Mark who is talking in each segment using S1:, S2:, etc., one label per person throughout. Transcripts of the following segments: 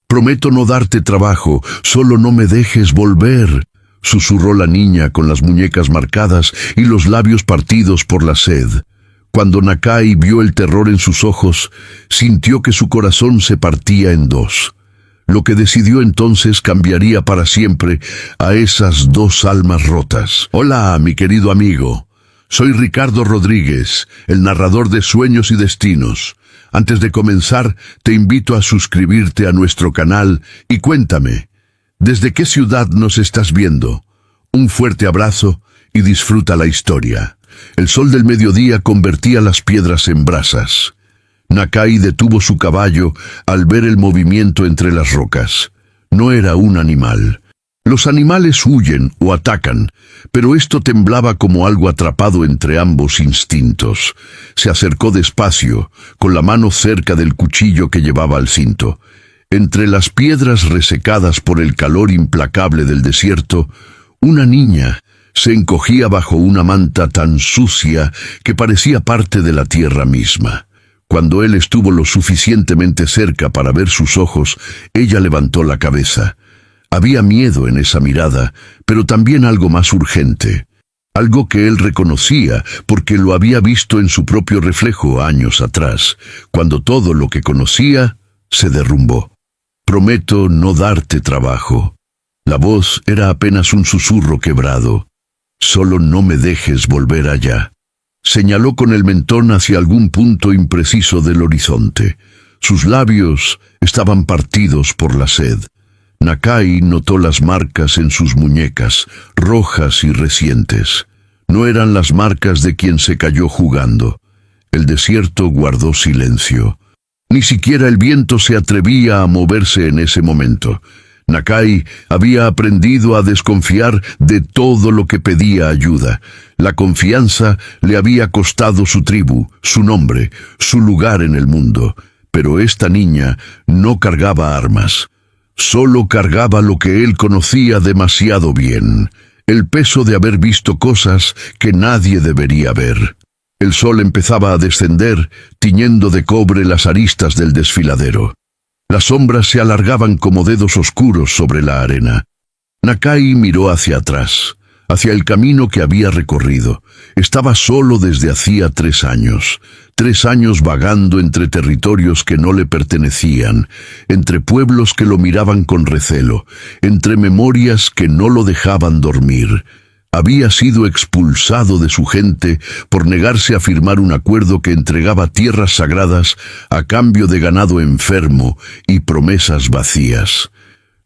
S1: Prometo no darte trabajo, solo no me dejes volver, susurró la niña con las muñecas marcadas y los labios partidos por la sed. Cuando Nakai vio el terror en sus ojos, sintió que su corazón se partía en dos. Lo que decidió entonces cambiaría para siempre a esas dos almas rotas. Hola, mi querido amigo. Soy Ricardo Rodríguez, el narrador de Sueños y Destinos. Antes de comenzar, te invito a suscribirte a nuestro canal y cuéntame, ¿desde qué ciudad nos estás viendo? Un fuerte abrazo y disfruta la historia. El sol del mediodía convertía las piedras en brasas. Nakai detuvo su caballo al ver el movimiento entre las rocas. No era un animal. Los animales huyen o atacan, pero esto temblaba como algo atrapado entre ambos instintos. Se acercó despacio, con la mano cerca del cuchillo que llevaba al cinto. Entre las piedras resecadas por el calor implacable del desierto, una niña se encogía bajo una manta tan sucia que parecía parte de la tierra misma. Cuando él estuvo lo suficientemente cerca para ver sus ojos, ella levantó la cabeza. Había miedo en esa mirada, pero también algo más urgente. Algo que él reconocía porque lo había visto en su propio reflejo años atrás, cuando todo lo que conocía se derrumbó. Prometo no darte trabajo. La voz era apenas un susurro quebrado. Solo no me dejes volver allá. Señaló con el mentón hacia algún punto impreciso del horizonte. Sus labios estaban partidos por la sed. Nakai notó las marcas en sus muñecas, rojas y recientes. No eran las marcas de quien se cayó jugando. El desierto guardó silencio. Ni siquiera el viento se atrevía a moverse en ese momento. Nakai había aprendido a desconfiar de todo lo que pedía ayuda. La confianza le había costado su tribu, su nombre, su lugar en el mundo. Pero esta niña no cargaba armas. Solo cargaba lo que él conocía demasiado bien, el peso de haber visto cosas que nadie debería ver. El sol empezaba a descender, tiñendo de cobre las aristas del desfiladero. Las sombras se alargaban como dedos oscuros sobre la arena. Nakai miró hacia atrás, hacia el camino que había recorrido. Estaba solo desde hacía 3 años. 3 años vagando entre territorios que no le pertenecían, entre pueblos que lo miraban con recelo, entre memorias que no lo dejaban dormir. Había sido expulsado de su gente por negarse a firmar un acuerdo que entregaba tierras sagradas a cambio de ganado enfermo y promesas vacías.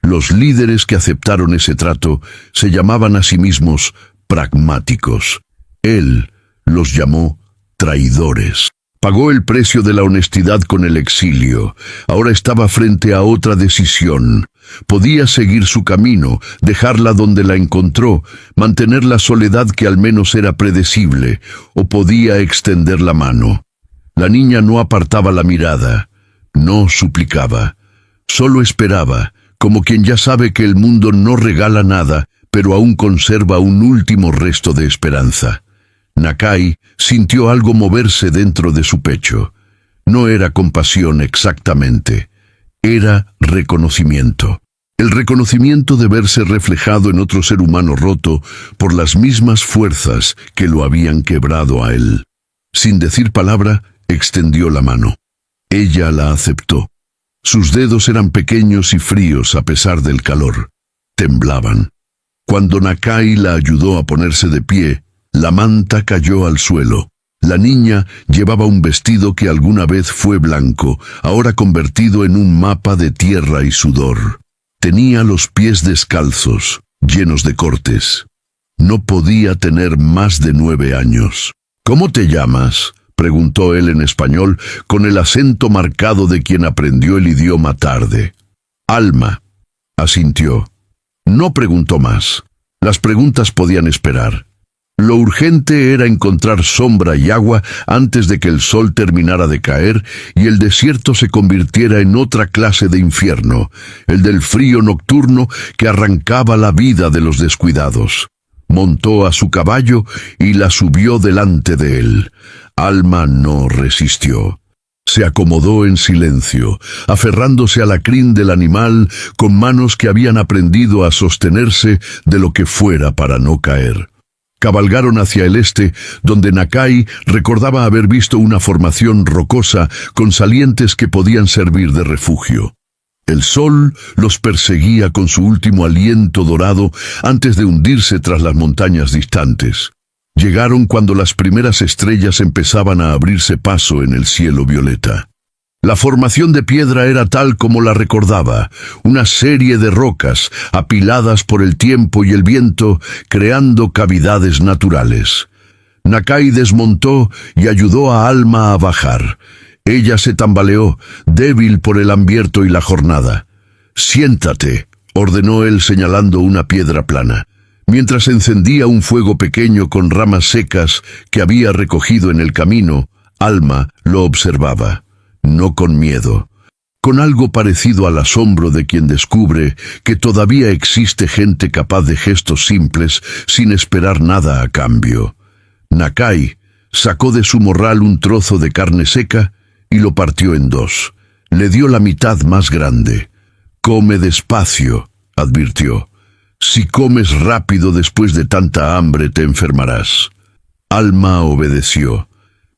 S1: Los líderes que aceptaron ese trato se llamaban a sí mismos pragmáticos. Él los llamó traidores. Pagó el precio de la honestidad con el exilio. Ahora estaba frente a otra decisión. Podía seguir su camino, dejarla donde la encontró, mantener la soledad que al menos era predecible, o podía extender la mano. La niña no apartaba la mirada, no suplicaba, solo esperaba, como quien ya sabe que el mundo no regala nada, pero aún conserva un último resto de esperanza. Nakai sintió algo moverse dentro de su pecho. No era compasión exactamente, era reconocimiento. El reconocimiento de verse reflejado en otro ser humano roto por las mismas fuerzas que lo habían quebrado a él. Sin decir palabra, extendió la mano. Ella la aceptó. Sus dedos eran pequeños y fríos a pesar del calor. Temblaban. Cuando Nakai la ayudó a ponerse de pie, la manta cayó al suelo. La niña llevaba un vestido que alguna vez fue blanco, ahora convertido en un mapa de tierra y sudor. Tenía los pies descalzos, llenos de cortes. No podía tener más de 9 años. «¿Cómo te llamas?», preguntó él en español, con el acento marcado de quien aprendió el idioma tarde. «Alma», asintió. No preguntó más. Las preguntas podían esperar. Lo urgente era encontrar sombra y agua antes de que el sol terminara de caer y el desierto se convirtiera en otra clase de infierno, el del frío nocturno que arrancaba la vida de los descuidados. Montó a su caballo y la subió delante de él. Alma no resistió. Se acomodó en silencio, aferrándose a la crin del animal con manos que habían aprendido a sostenerse de lo que fuera para no caer. Cabalgaron hacia el este, donde Nakai recordaba haber visto una formación rocosa con salientes que podían servir de refugio. El sol los perseguía con su último aliento dorado antes de hundirse tras las montañas distantes. Llegaron cuando las primeras estrellas empezaban a abrirse paso en el cielo violeta. La formación de piedra era tal como la recordaba, una serie de rocas apiladas por el tiempo y el viento, creando cavidades naturales. Nakai desmontó y ayudó a Alma a bajar. Ella se tambaleó, débil por el hambriento y la jornada. «Siéntate», ordenó él señalando una piedra plana. Mientras encendía un fuego pequeño con ramas secas que había recogido en el camino, Alma lo observaba. No con miedo, con algo parecido al asombro de quien descubre que todavía existe gente capaz de gestos simples sin esperar nada a cambio. Nakai sacó de su morral un trozo de carne seca y lo partió en dos. Le dio la mitad más grande. «Come despacio», advirtió. «Si comes rápido después de tanta hambre te enfermarás». Alma obedeció.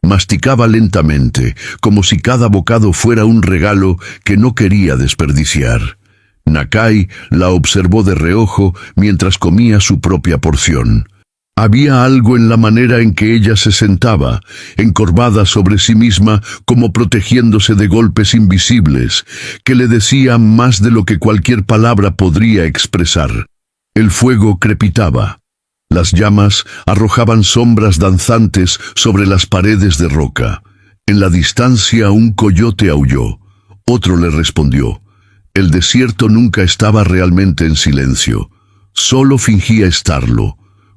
S1: Masticaba lentamente, como si cada bocado fuera un regalo que no quería desperdiciar. Nakai la observó de reojo mientras comía su propia porción. Había algo en la manera en que ella se sentaba, encorvada sobre sí misma como protegiéndose de golpes invisibles, que le decía más de lo que cualquier palabra podría expresar. El fuego crepitaba. Las llamas arrojaban sombras danzantes sobre las paredes de roca. En la distancia un coyote aulló. Otro le respondió. El desierto nunca estaba realmente en silencio. Solo fingía estarlo.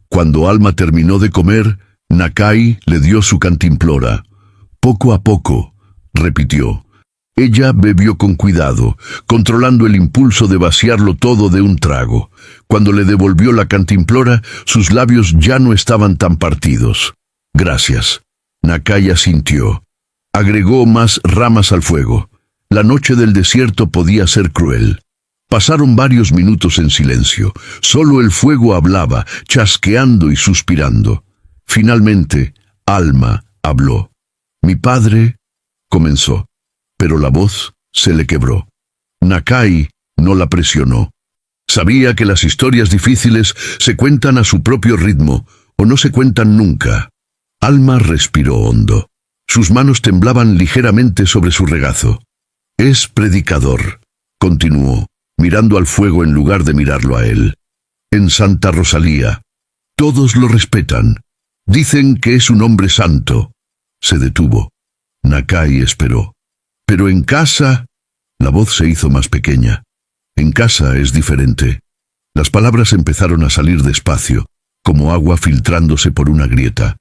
S1: Cuando Alma terminó de comer, Nakai le dio su cantimplora. «Poco a poco», repitió. Ella bebió con cuidado, controlando el impulso de vaciarlo todo de un trago. Cuando le devolvió la cantimplora, sus labios ya no estaban tan partidos. «Gracias». Nakai asintió. Agregó más ramas al fuego. La noche del desierto podía ser cruel. Pasaron varios minutos en silencio. Solo el fuego hablaba, chasqueando y suspirando. Finalmente, Alma habló. «Mi padre», comenzó, pero la voz se le quebró. Nakai no la presionó. Sabía que las historias difíciles se cuentan a su propio ritmo, o no se cuentan nunca. Alma respiró hondo. Sus manos temblaban ligeramente sobre su regazo. «Es predicador», continuó, mirando al fuego en lugar de mirarlo a él. «En Santa Rosalía. Todos lo respetan. Dicen que es un hombre santo». Se detuvo. Nakai esperó. «Pero en casa...» La voz se hizo más pequeña. «En casa es diferente». Las palabras empezaron a salir despacio, como agua filtrándose por una grieta.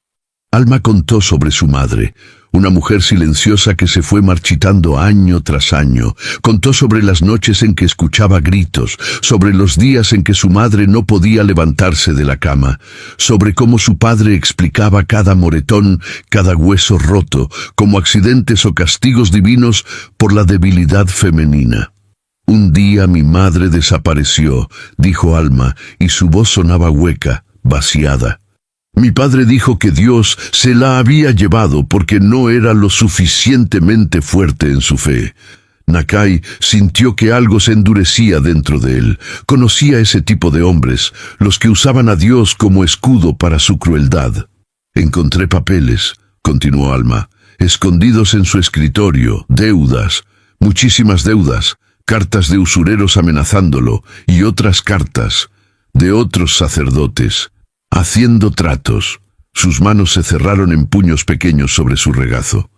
S1: Alma contó sobre su madre, una mujer silenciosa que se fue marchitando año tras año. Contó sobre las noches en que escuchaba gritos, sobre los días en que su madre no podía levantarse de la cama, sobre cómo su padre explicaba cada moretón, cada hueso roto, como accidentes o castigos divinos por la debilidad femenina. «Un día mi madre desapareció», dijo Alma, y su voz sonaba hueca, vaciada. «Mi padre dijo que Dios se la había llevado porque no era lo suficientemente fuerte en su fe». Nakai sintió que algo se endurecía dentro de él. Conocía ese tipo de hombres, los que usaban a Dios como escudo para su crueldad. «Encontré papeles», continuó Alma, «escondidos en su escritorio, deudas, muchísimas deudas, cartas de usureros amenazándolo y otras cartas de otros sacerdotes, haciendo tratos». Sus manos se cerraron en puños pequeños sobre su regazo.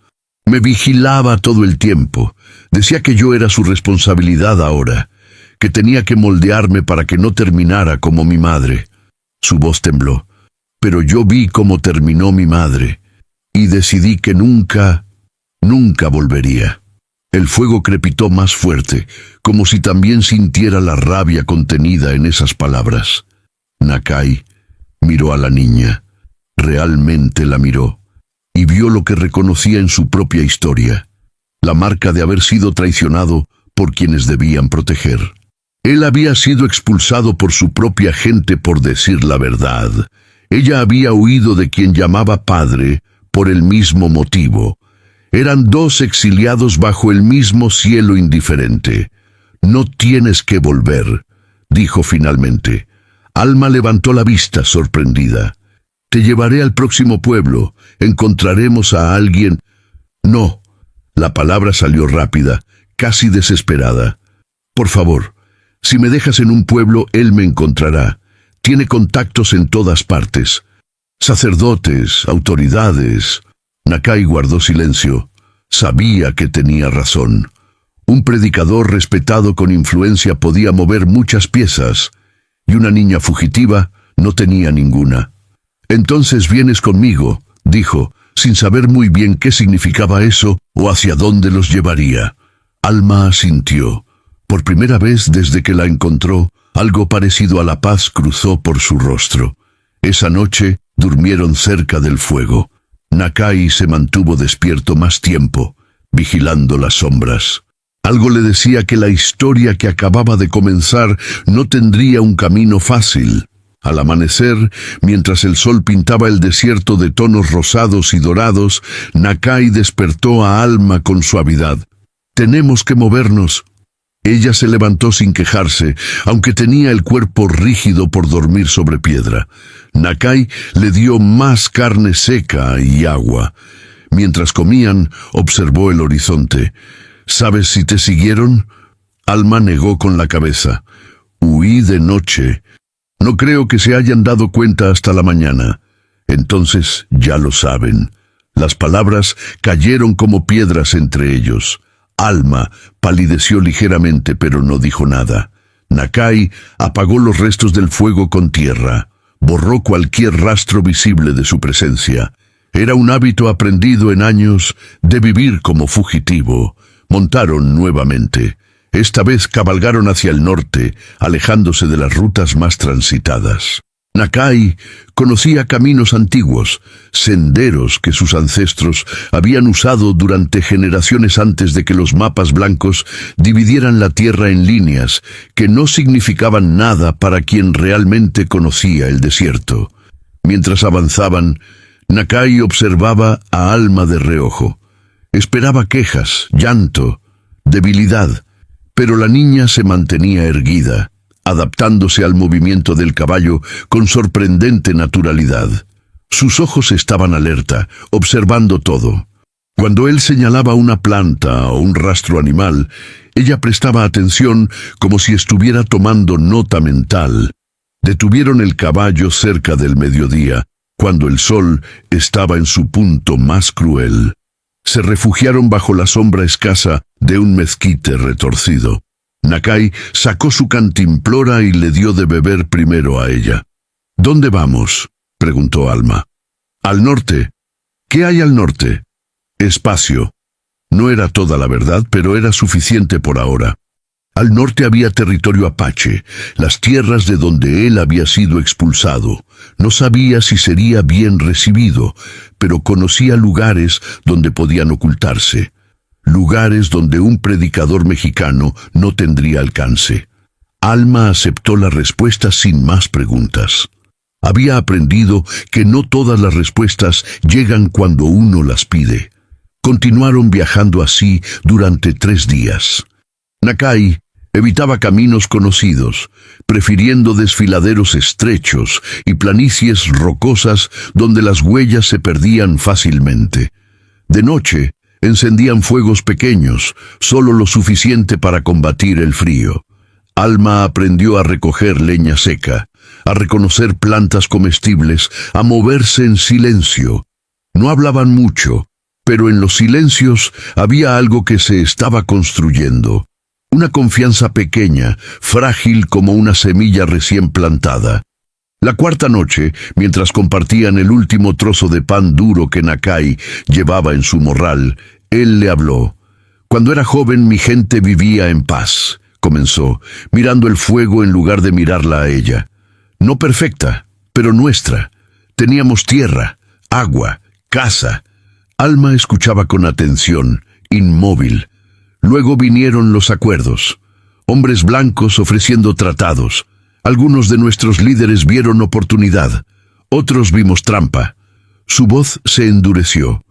S1: «Me vigilaba todo el tiempo. Decía que yo era su responsabilidad ahora, que tenía que moldearme para que no terminara como mi madre». Su voz tembló. «Pero yo vi cómo terminó mi madre, y decidí que nunca volvería». El fuego crepitó más fuerte, como si también sintiera la rabia contenida en esas palabras. Nakai miró a la niña. Realmente la miró, y vio lo que reconocía en su propia historia. la marca de haber sido traicionado por quienes debían proteger. Él había sido expulsado por su propia gente por decir la verdad. Ella había huido de quien llamaba padre por el mismo motivo. Eran dos exiliados bajo el mismo cielo indiferente. «No tienes que volver», dijo finalmente. Alma levantó la vista sorprendida. «Te llevaré al próximo pueblo. Encontraremos a alguien». «No». La palabra salió rápida, casi desesperada. «Por favor, si me dejas en un pueblo, él me encontrará. Tiene contactos en todas partes. Sacerdotes, autoridades». Nakai guardó silencio. Sabía que tenía razón. Un predicador respetado con influencia podía mover muchas piezas, y una niña fugitiva no tenía ninguna. «Entonces vienes conmigo», dijo, sin saber muy bien qué significaba eso o hacia dónde los llevaría. Alma asintió. Por primera vez desde que la encontró, algo parecido a la paz cruzó por su rostro. Esa noche durmieron cerca del fuego. Nakai se mantuvo despierto más tiempo, vigilando las sombras. Algo le decía que la historia que acababa de comenzar no tendría un camino fácil. Al amanecer, mientras el sol pintaba el desierto de tonos rosados y dorados, Nakai despertó a Alma con suavidad. «Tenemos que movernos». Ella se levantó sin quejarse, aunque tenía el cuerpo rígido por dormir sobre piedra. Nakai le dio más carne seca y agua. Mientras comían, observó el horizonte. «¿Sabes si te siguieron?» Alma negó con la cabeza. «Huí de noche. No creo que se hayan dado cuenta hasta la mañana». «Entonces ya lo saben». Las palabras cayeron como piedras entre ellos. Alma palideció ligeramente, pero no dijo nada. Nakai apagó los restos del fuego con tierra. Borró cualquier rastro visible de su presencia. Era un hábito aprendido en años de vivir como fugitivo. Montaron nuevamente. Esta vez cabalgaron hacia el norte, alejándose de las rutas más transitadas. Nakai conocía caminos antiguos, senderos que sus ancestros habían usado durante generaciones antes de que los mapas blancos dividieran la tierra en líneas que no significaban nada para quien realmente conocía el desierto. Mientras avanzaban, Nakai observaba a Alma de reojo. Esperaba quejas, llanto, debilidad, pero la niña se mantenía erguida, adaptándose al movimiento del caballo con sorprendente naturalidad. Sus ojos estaban alerta, observando todo. Cuando él señalaba una planta o un rastro animal, ella prestaba atención como si estuviera tomando nota mental. Detuvieron el caballo cerca del mediodía, cuando el sol estaba en su punto más cruel. Se refugiaron bajo la sombra escasa de un mezquite retorcido. Nakai sacó su cantimplora y le dio de beber primero a ella. «¿Dónde vamos?», preguntó Alma. «Al norte». «¿Qué hay al norte?». «Espacio». No era toda la verdad, pero era suficiente por ahora. Al norte había territorio apache, las tierras de donde él había sido expulsado. No sabía si sería bien recibido, pero conocía lugares donde podían ocultarse. Lugares donde un predicador mexicano no tendría alcance. Alma aceptó la respuesta sin más preguntas. Había aprendido que no todas las respuestas llegan cuando uno las pide. Continuaron viajando así durante 3 días. Nakai evitaba caminos conocidos, prefiriendo desfiladeros estrechos y planicies rocosas donde las huellas se perdían fácilmente. De noche, encendían fuegos pequeños, solo lo suficiente para combatir el frío. Alma aprendió a recoger leña seca, a reconocer plantas comestibles, a moverse en silencio. No hablaban mucho, pero en los silencios había algo que se estaba construyendo. Una confianza pequeña, frágil como una semilla recién plantada. La 4ª noche, mientras compartían el último trozo de pan duro que Nakai llevaba en su morral, él le habló. «Cuando era joven mi gente vivía en paz», comenzó, mirando el fuego en lugar de mirarla a ella. «No perfecta, pero nuestra. Teníamos tierra, agua, casa». Alma escuchaba con atención, inmóvil. Luego vinieron los acuerdos. Hombres blancos ofreciendo tratados. Algunos de nuestros líderes vieron oportunidad. Otros vimos trampa. Su voz se endureció.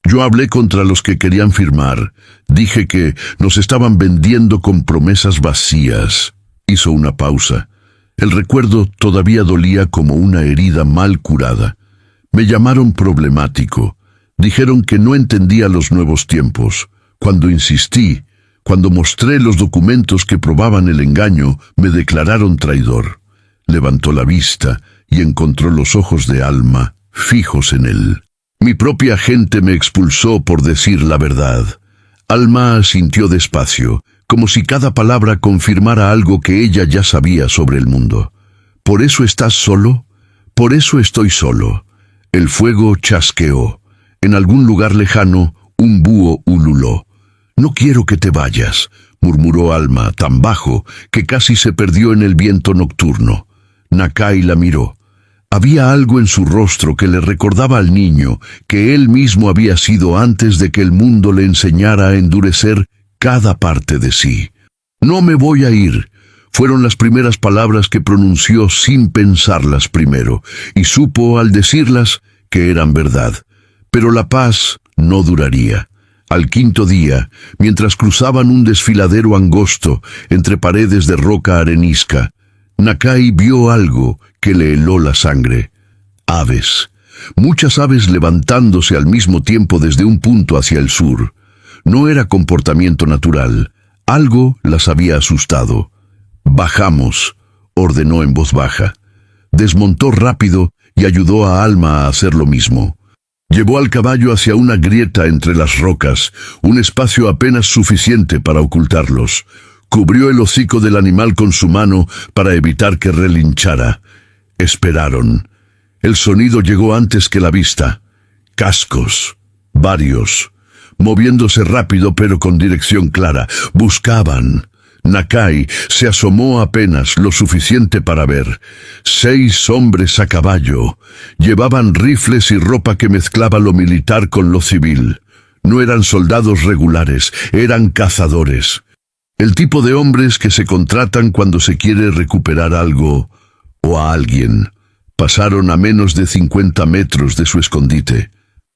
S1: Yo hablé contra los que querían firmar. Dije que nos estaban vendiendo con promesas vacías. Hizo una pausa. El recuerdo todavía dolía como una herida mal curada. Me llamaron problemático. Dijeron que no entendía los nuevos tiempos. Cuando insistí, cuando mostré los documentos que probaban el engaño, me declararon traidor. Levantó la vista y encontró los ojos de Alma fijos en él. Mi propia gente me expulsó por decir la verdad. Alma asintió despacio, como si cada palabra confirmara algo que ella ya sabía sobre el mundo. ¿Por eso estás solo? Por eso estoy solo. El fuego chasqueó. En algún lugar lejano, un búho ululó. No quiero que te vayas, murmuró Alma tan bajo que casi se perdió en el viento nocturno. Nakai la miró. Había algo en su rostro que le recordaba al niño que él mismo había sido antes de que el mundo le enseñara a endurecer cada parte de sí. No me voy a ir, fueron las primeras palabras que pronunció sin pensarlas primero, y supo al decirlas que eran verdad. Pero la paz no duraría. Al quinto día, mientras cruzaban un desfiladero angosto entre paredes de roca arenisca, Nakai vio algo que le heló la sangre. Aves. Muchas aves levantándose al mismo tiempo desde un punto hacia el sur. No era comportamiento natural. Algo las había asustado. «Bajamos», ordenó en voz baja. Desmontó rápido y ayudó a Alma a hacer lo mismo. Llevó al caballo hacia una grieta entre las rocas, un espacio apenas suficiente para ocultarlos. Cubrió el hocico del animal con su mano para evitar que relinchara. Esperaron. El sonido llegó antes que la vista. Cascos. Varios. Moviéndose rápido pero con dirección clara. Buscaban. Nakai se asomó apenas lo suficiente para ver. 6 hombres a caballo. Llevaban rifles y ropa que mezclaba lo militar con lo civil. No eran soldados regulares, eran cazadores. El tipo de hombres que se contratan cuando se quiere recuperar algo o a alguien. Pasaron a menos de 50 metros de su escondite.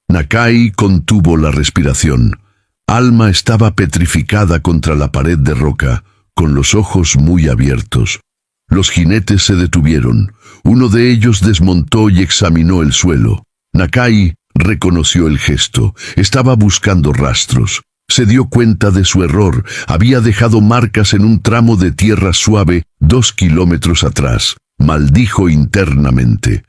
S1: Nakai contuvo la respiración. Alma estaba petrificada contra la pared de roca, con los ojos muy abiertos. Los jinetes se detuvieron. Uno de ellos desmontó y examinó el suelo. Nakai reconoció el gesto. Estaba buscando rastros. Se dio cuenta de su error. Había dejado marcas en un tramo de tierra suave 2 kilómetros atrás. Maldijo internamente.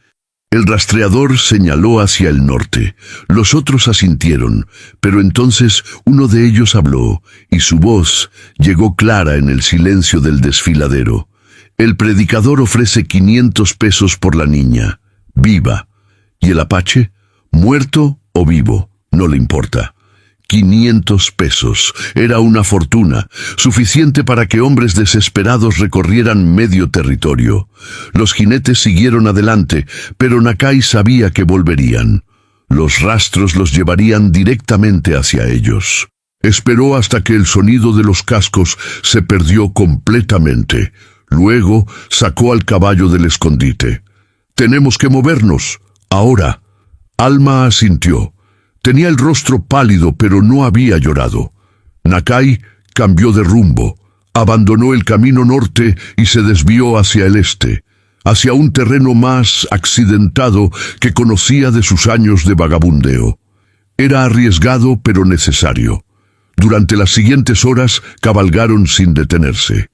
S1: El rastreador señaló hacia el norte. Los otros asintieron, pero entonces uno de ellos habló, y su voz llegó clara en el silencio del desfiladero. El predicador ofrece 500 pesos por la niña, viva. ¿Y el apache? ¿Muerto o vivo? No le importa. 500 pesos. Era una fortuna, suficiente para que hombres desesperados recorrieran medio territorio. Los jinetes siguieron adelante, pero Nakai sabía que volverían. Los rastros los llevarían directamente hacia ellos. Esperó hasta que el sonido de los cascos se perdió completamente. Luego sacó al caballo del escondite. «Tenemos que movernos. Ahora». Alma asintió. Tenía el rostro pálido, pero no había llorado. Nakai cambió de rumbo, abandonó el camino norte y se desvió hacia el este, hacia un terreno más accidentado que conocía de sus años de vagabundeo. Era arriesgado, pero necesario. Durante las siguientes horas cabalgaron sin detenerse.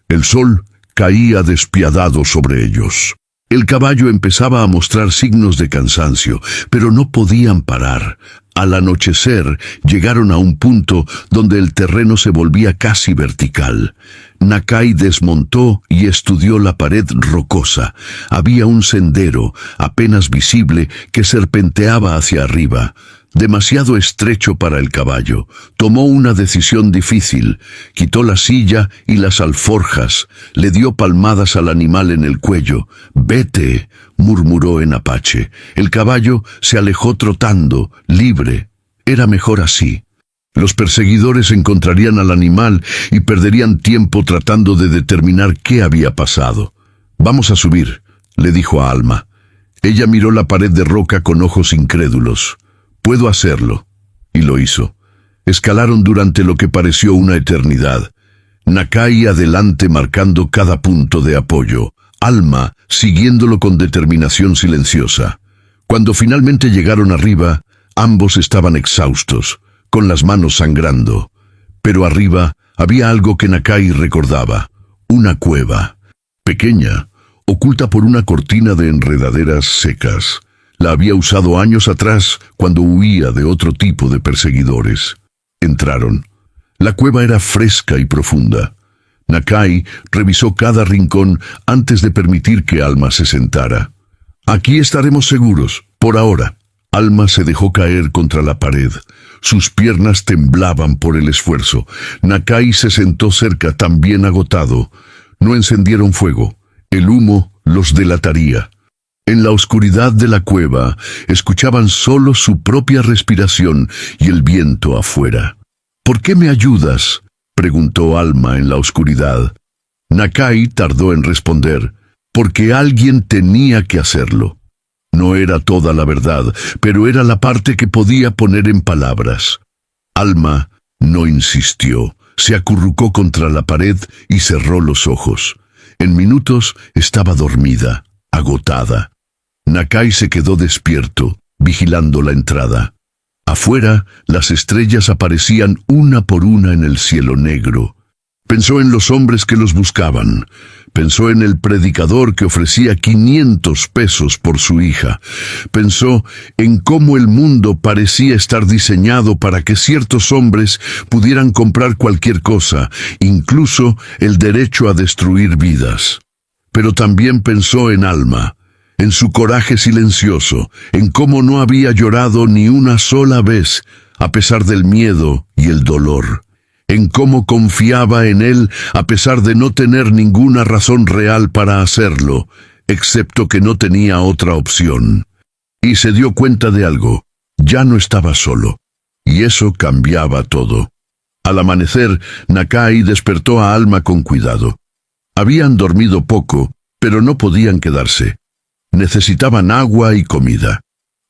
S1: El sol caía despiadado sobre ellos. El caballo empezaba a mostrar signos de cansancio, pero no podían parar. Al anochecer, llegaron a un punto donde el terreno se volvía casi vertical. Nakai desmontó y estudió la pared rocosa. Había un sendero, apenas visible, que serpenteaba hacia arriba. Demasiado estrecho para el caballo. Tomó una decisión difícil. Quitó la silla y las alforjas. Le dio palmadas al animal en el cuello. «Vete», murmuró en apache. El caballo se alejó trotando, libre. Era mejor así. Los perseguidores encontrarían al animal y perderían tiempo tratando de determinar qué había pasado. «Vamos a subir», le dijo a Alma. Ella miró la pared de roca con ojos incrédulos. «Puedo hacerlo». Y lo hizo. Escalaron durante lo que pareció una eternidad. Nakai adelante marcando cada punto de apoyo. Alma siguiéndolo con determinación silenciosa. Cuando finalmente llegaron arriba, ambos estaban exhaustos, con las manos sangrando. Pero arriba había algo que Nakai recordaba. Una cueva. Pequeña, oculta por una cortina de enredaderas secas. La había usado años atrás cuando huía de otro tipo de perseguidores. Entraron. La cueva era fresca y profunda. Nakai revisó cada rincón antes de permitir que Alma se sentara. «Aquí estaremos seguros, por ahora». Alma se dejó caer contra la pared. Sus piernas temblaban por el esfuerzo. Nakai se sentó cerca, también agotado. No encendieron fuego. El humo los delataría. En la oscuridad de la cueva, escuchaban solo su propia respiración y el viento afuera. «¿Por qué me ayudas?», preguntó Alma en la oscuridad. Nakai tardó en responder. «Porque alguien tenía que hacerlo». No era toda la verdad, pero era la parte que podía poner en palabras. Alma no insistió. Se acurrucó contra la pared y cerró los ojos. En minutos estaba dormida, agotada. Nakai se quedó despierto, vigilando la entrada. Afuera, las estrellas aparecían una por una en el cielo negro. Pensó en los hombres que los buscaban. Pensó en el predicador que ofrecía 500 pesos por su hija. Pensó en cómo el mundo parecía estar diseñado para que ciertos hombres pudieran comprar cualquier cosa, incluso el derecho a destruir vidas. Pero también pensó en Alma, en su coraje silencioso, en cómo no había llorado ni una sola vez, a pesar del miedo y el dolor. En cómo confiaba en él a pesar de no tener ninguna razón real para hacerlo, excepto que no tenía otra opción. Y se dio cuenta de algo: ya no estaba solo. Y eso cambiaba todo. Al amanecer, Nakai despertó a Alma con cuidado. Habían dormido poco, pero no podían quedarse. Necesitaban agua y comida.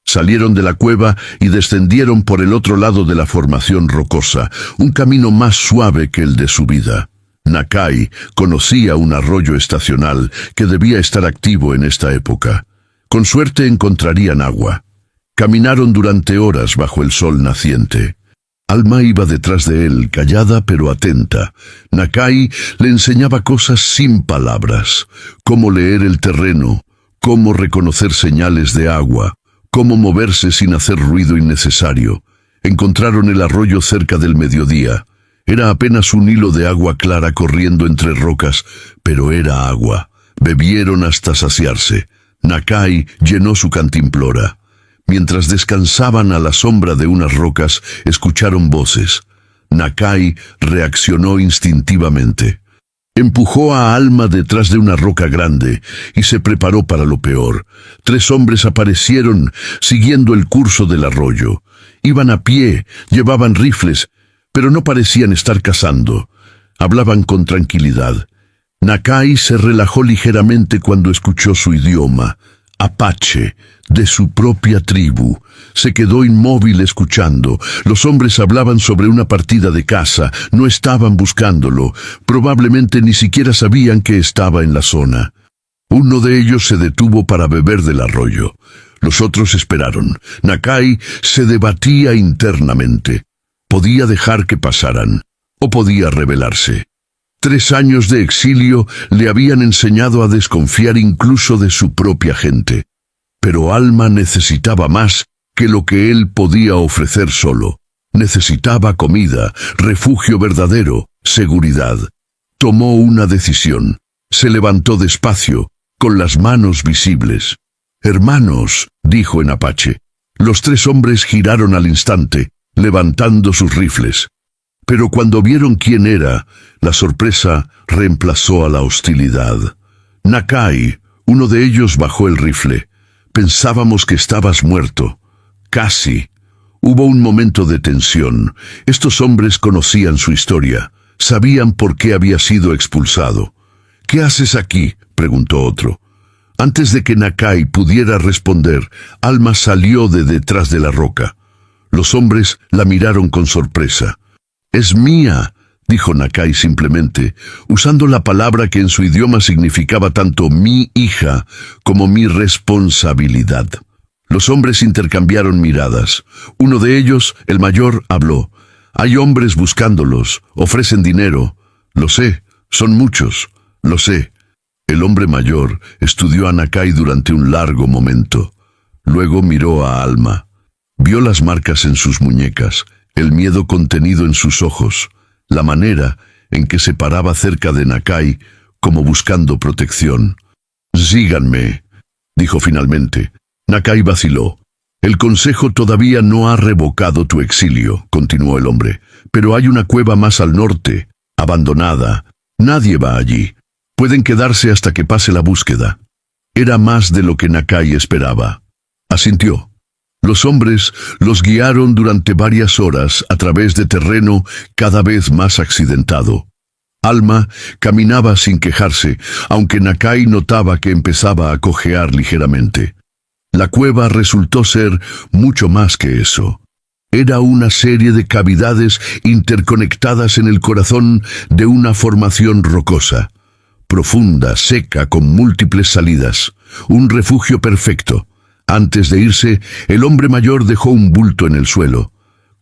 S1: Salieron de la cueva y descendieron por el otro lado de la formación rocosa, un camino más suave que el de subida. Nakai conocía un arroyo estacional que debía estar activo en esta época. Con suerte encontrarían agua. Caminaron durante horas bajo el sol naciente. Alma iba detrás de él, callada pero atenta. Nakai le enseñaba cosas sin palabras: cómo leer el terreno, cómo reconocer señales de agua, cómo moverse sin hacer ruido innecesario. Encontraron el arroyo cerca del mediodía. Era apenas un hilo de agua clara corriendo entre rocas, pero era agua. Bebieron hasta saciarse. Nakai llenó su cantimplora. Mientras descansaban a la sombra de unas rocas, escucharon voces. Nakai reaccionó instintivamente. Empujó a Alma detrás de una roca grande y se preparó para lo peor. 3 hombres aparecieron, siguiendo el curso del arroyo. Iban a pie, llevaban rifles, pero no parecían estar cazando. Hablaban con tranquilidad. Nakai se relajó ligeramente cuando escuchó su idioma, apache, de su propia tribu. Se quedó inmóvil escuchando. Los hombres hablaban sobre una partida de caza. No estaban buscándolo. Probablemente ni siquiera sabían que estaba en la zona. Uno de ellos se detuvo para beber del arroyo. Los otros esperaron. Nakai se debatía internamente. Podía dejar que pasaran, o podía rebelarse. 3 años de exilio le habían enseñado a desconfiar incluso de su propia gente. Pero Alma necesitaba más que lo que él podía ofrecer solo. Necesitaba comida, refugio verdadero, seguridad. Tomó una decisión. Se levantó despacio, con las manos visibles. «Hermanos», dijo en apache. Los 3 hombres giraron al instante, levantando sus rifles. Pero cuando vieron quién era, la sorpresa reemplazó a la hostilidad. «Nakai», uno de ellos bajó el rifle. «Pensábamos que estabas muerto». «Casi». Hubo un momento de tensión. Estos hombres conocían su historia. Sabían por qué había sido expulsado. «¿Qué haces aquí?», preguntó otro. Antes de que Nakai pudiera responder, Alma salió de detrás de la roca. Los hombres la miraron con sorpresa. «Es mía», dijo Nakai simplemente, usando la palabra que en su idioma significaba tanto mi hija como mi responsabilidad. Los hombres intercambiaron miradas. Uno de ellos, el mayor, habló. «Hay hombres buscándolos, ofrecen dinero. Lo sé, son muchos, lo sé». El hombre mayor estudió a Nakai durante un largo momento. Luego miró a Alma. Vio las marcas en sus muñecas, el miedo contenido en sus ojos, la manera en que se paraba cerca de Nakai como buscando protección. «Síganme», dijo finalmente. Nakai vaciló. «El consejo todavía no ha revocado tu exilio», continuó el hombre, «pero hay una cueva más al norte, abandonada. Nadie va allí. Pueden quedarse hasta que pase la búsqueda». Era más de lo que Nakai esperaba. Asintió. Los hombres los guiaron durante varias horas a través de terreno cada vez más accidentado. Alma caminaba sin quejarse, aunque Nakai notaba que empezaba a cojear ligeramente. La cueva resultó ser mucho más que eso. Era una serie de cavidades interconectadas en el corazón de una formación rocosa, profunda, seca, con múltiples salidas, un refugio perfecto. Antes de irse, el hombre mayor dejó un bulto en el suelo.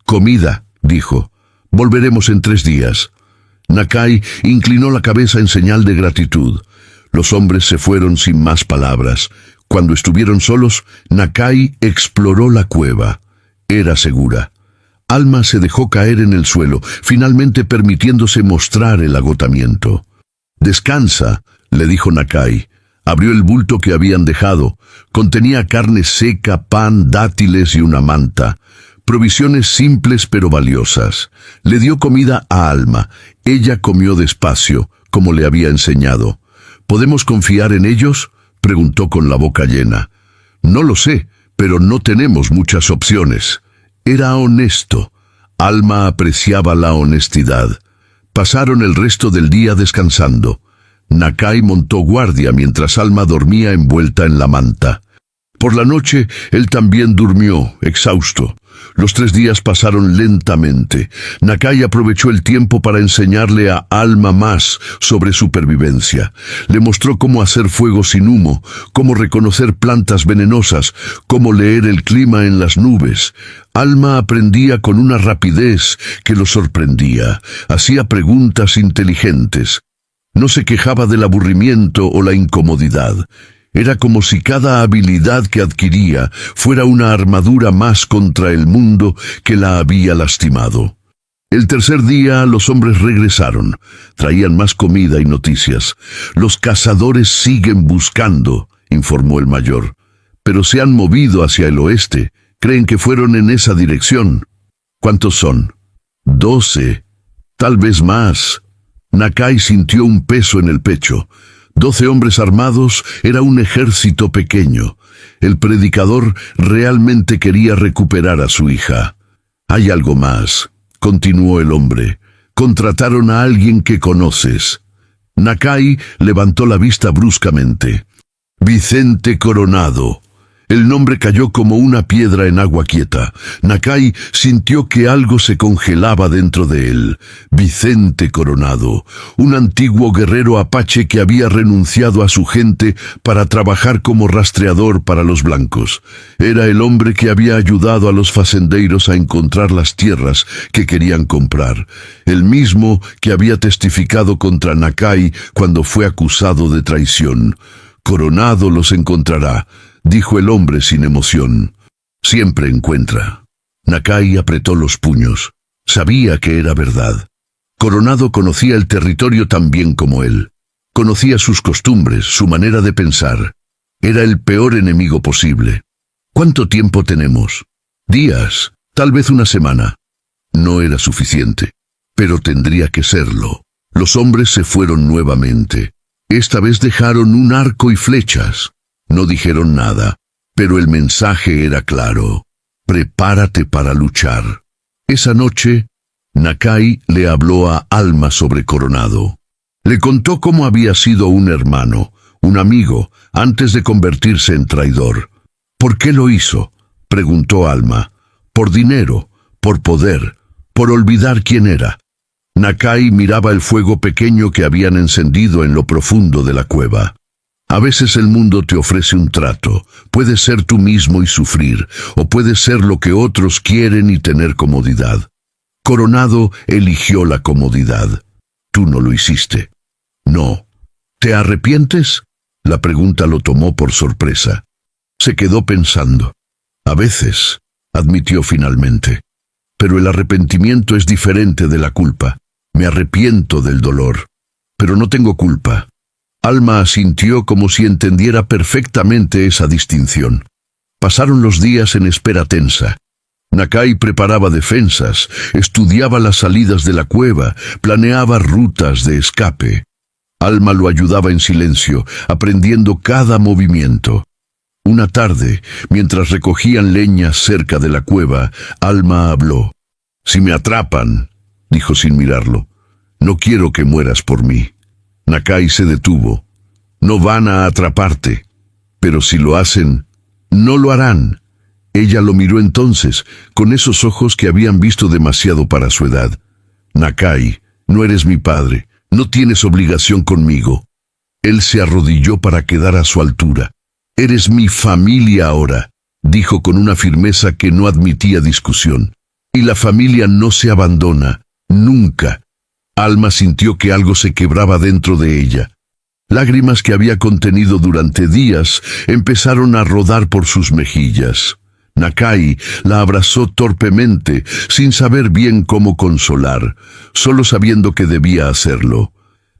S1: «Comida», dijo. «Volveremos en 3 días». Nakai inclinó la cabeza en señal de gratitud. Los hombres se fueron sin más palabras. Cuando estuvieron solos, Nakai exploró la cueva. Era segura. Alma se dejó caer en el suelo, finalmente permitiéndose mostrar el agotamiento. «Descansa», le dijo Nakai. Abrió el bulto que habían dejado. Contenía carne seca, pan, dátiles y una manta. Provisiones simples pero valiosas. Le dio comida a Alma. Ella comió despacio, como le había enseñado. «¿Podemos confiar en ellos?», preguntó con la boca llena. «No lo sé, pero no tenemos muchas opciones». Era honesto. Alma apreciaba la honestidad. Pasaron el resto del día descansando. Nakai montó guardia mientras Alma dormía envuelta en la manta. Por la noche, él también durmió, exhausto. Los 3 días pasaron lentamente. Nakai aprovechó el tiempo para enseñarle a Alma más sobre supervivencia. Le mostró cómo hacer fuego sin humo, cómo reconocer plantas venenosas, cómo leer el clima en las nubes. Alma aprendía con una rapidez que lo sorprendía. Hacía preguntas inteligentes. No se quejaba del aburrimiento o la incomodidad. Era como si cada habilidad que adquiría fuera una armadura más contra el mundo que la había lastimado. El 3er día los hombres regresaron. Traían más comida y noticias. «Los cazadores siguen buscando», informó el mayor. «Pero se han movido hacia el oeste. Creen que fueron en esa dirección». «¿Cuántos son?» 12. Tal vez más». Nakai sintió un peso en el pecho. 12 hombres armados era un ejército pequeño. El predicador realmente quería recuperar a su hija. «Hay algo más», continuó el hombre. «Contrataron a alguien que conoces». Nakai levantó la vista bruscamente. «Vicente Coronado». El nombre cayó como una piedra en agua quieta. Nakai sintió que algo se congelaba dentro de él. Vicente Coronado, un antiguo guerrero apache que había renunciado a su gente para trabajar como rastreador para los blancos. Era el hombre que había ayudado a los fazendeiros a encontrar las tierras que querían comprar. El mismo que había testificado contra Nakai cuando fue acusado de traición. «Coronado los encontrará», dijo el hombre sin emoción. «Siempre encuentra». Nakai apretó los puños. Sabía que era verdad. Coronado conocía el territorio tan bien como él. Conocía sus costumbres, su manera de pensar. Era el peor enemigo posible. «¿Cuánto tiempo tenemos?» «Días, tal vez una semana». No era suficiente, pero tendría que serlo. Los hombres se fueron nuevamente. Esta vez dejaron un arco y flechas. No dijeron nada, pero el mensaje era claro. Prepárate para luchar. Esa noche, Nakai le habló a Alma sobre Coronado. Le contó cómo había sido un hermano, un amigo, antes de convertirse en traidor. ¿Por qué lo hizo?, preguntó Alma. Por dinero, por poder, por olvidar quién era. Nakai miraba el fuego pequeño que habían encendido en lo profundo de la cueva. A veces el mundo te ofrece un trato. Puedes ser tú mismo y sufrir, o puedes ser lo que otros quieren y tener comodidad. Coronado eligió la comodidad. Tú no lo hiciste. No. ¿Te arrepientes? La pregunta lo tomó por sorpresa. Se quedó pensando. A veces, admitió finalmente. Pero el arrepentimiento es diferente de la culpa. Me arrepiento del dolor, pero no tengo culpa. Alma asintió como si entendiera perfectamente esa distinción. Pasaron los días en espera tensa. Nakai preparaba defensas, estudiaba las salidas de la cueva, planeaba rutas de escape. Alma lo ayudaba en silencio, aprendiendo cada movimiento. Una tarde, mientras recogían leña cerca de la cueva, Alma habló. «Si me atrapan», dijo sin mirarlo, «no quiero que mueras por mí». Nakai se detuvo. «No van a atraparte, pero si lo hacen, no lo harán». Ella lo miró entonces, con esos ojos que habían visto demasiado para su edad. «Nakai, no eres mi padre, no tienes obligación conmigo». Él se arrodilló para quedar a su altura. «Eres mi familia ahora», dijo con una firmeza que no admitía discusión. «Y la familia no se abandona, nunca». Alma sintió que algo se quebraba dentro de ella. Lágrimas que había contenido durante días empezaron a rodar por sus mejillas. Nakai la abrazó torpemente, sin saber bien cómo consolar, solo sabiendo que debía hacerlo.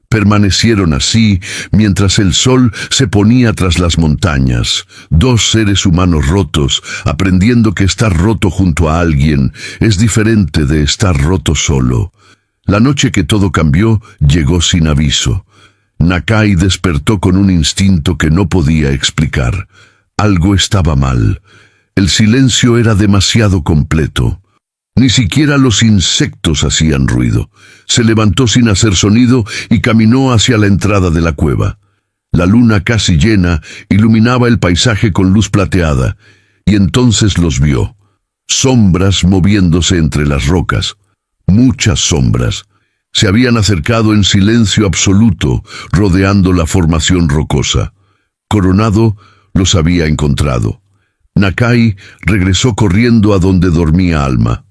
S1: Permanecieron así mientras el sol se ponía tras las montañas, dos seres humanos rotos, aprendiendo que estar roto junto a alguien es diferente de estar roto solo. La noche que todo cambió llegó sin aviso. Nakai despertó con un instinto que no podía explicar. Algo estaba mal. El silencio era demasiado completo. Ni siquiera los insectos hacían ruido. Se levantó sin hacer sonido y caminó hacia la entrada de la cueva. La luna casi llena iluminaba el paisaje con luz plateada, y entonces los vio. Sombras moviéndose entre las rocas. Muchas sombras. Se habían acercado en silencio absoluto, rodeando la formación rocosa. Coronado los había encontrado. Nakai regresó corriendo a donde dormía Alma.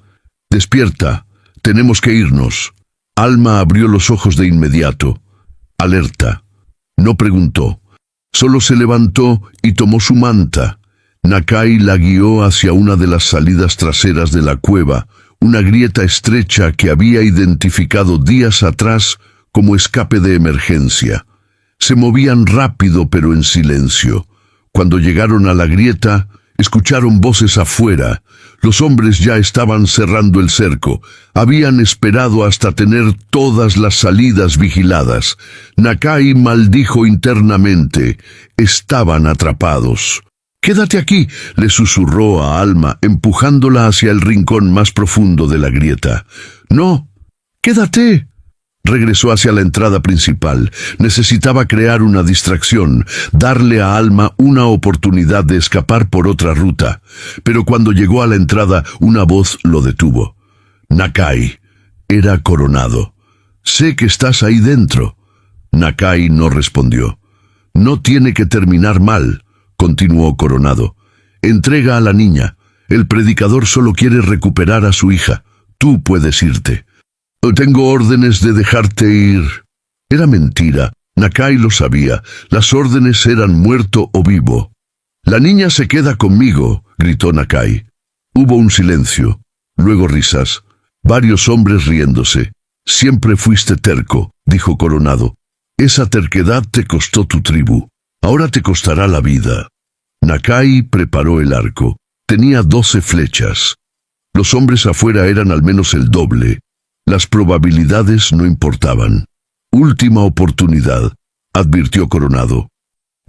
S1: «Despierta, tenemos que irnos». Alma abrió los ojos de inmediato. Alerta. No preguntó. Solo se levantó y tomó su manta. Nakai la guió hacia una de las salidas traseras de la cueva, una grieta estrecha que había identificado días atrás como escape de emergencia. Se movían rápido pero en silencio. Cuando llegaron a la grieta, escucharon voces afuera. Los hombres ya estaban cerrando el cerco. Habían esperado hasta tener todas las salidas vigiladas. Nakai maldijo internamente. Estaban atrapados. «Quédate aquí», le susurró a Alma, empujándola hacia el rincón más profundo de la grieta. «No, quédate». Regresó hacia la entrada principal. Necesitaba crear una distracción, darle a Alma una oportunidad de escapar por otra ruta. Pero cuando llegó a la entrada, una voz lo detuvo. «Nakai». Era Coronado. «Sé que estás ahí dentro». Nakai no respondió. «No tiene que terminar mal», continuó Coronado. «Entrega a la niña. El predicador solo quiere recuperar a su hija. Tú puedes irte». «Tengo órdenes de dejarte ir». Era mentira. Nakai lo sabía. Las órdenes eran muerto o vivo. «La niña se queda conmigo», gritó Nakai. Hubo un silencio. Luego risas. Varios hombres riéndose. «Siempre fuiste terco», dijo Coronado. «Esa terquedad te costó tu tribu. Ahora te costará la vida». Nakai preparó el arco. Tenía 12 flechas. Los hombres afuera eran al menos el doble. Las probabilidades no importaban. «Última oportunidad», advirtió Coronado.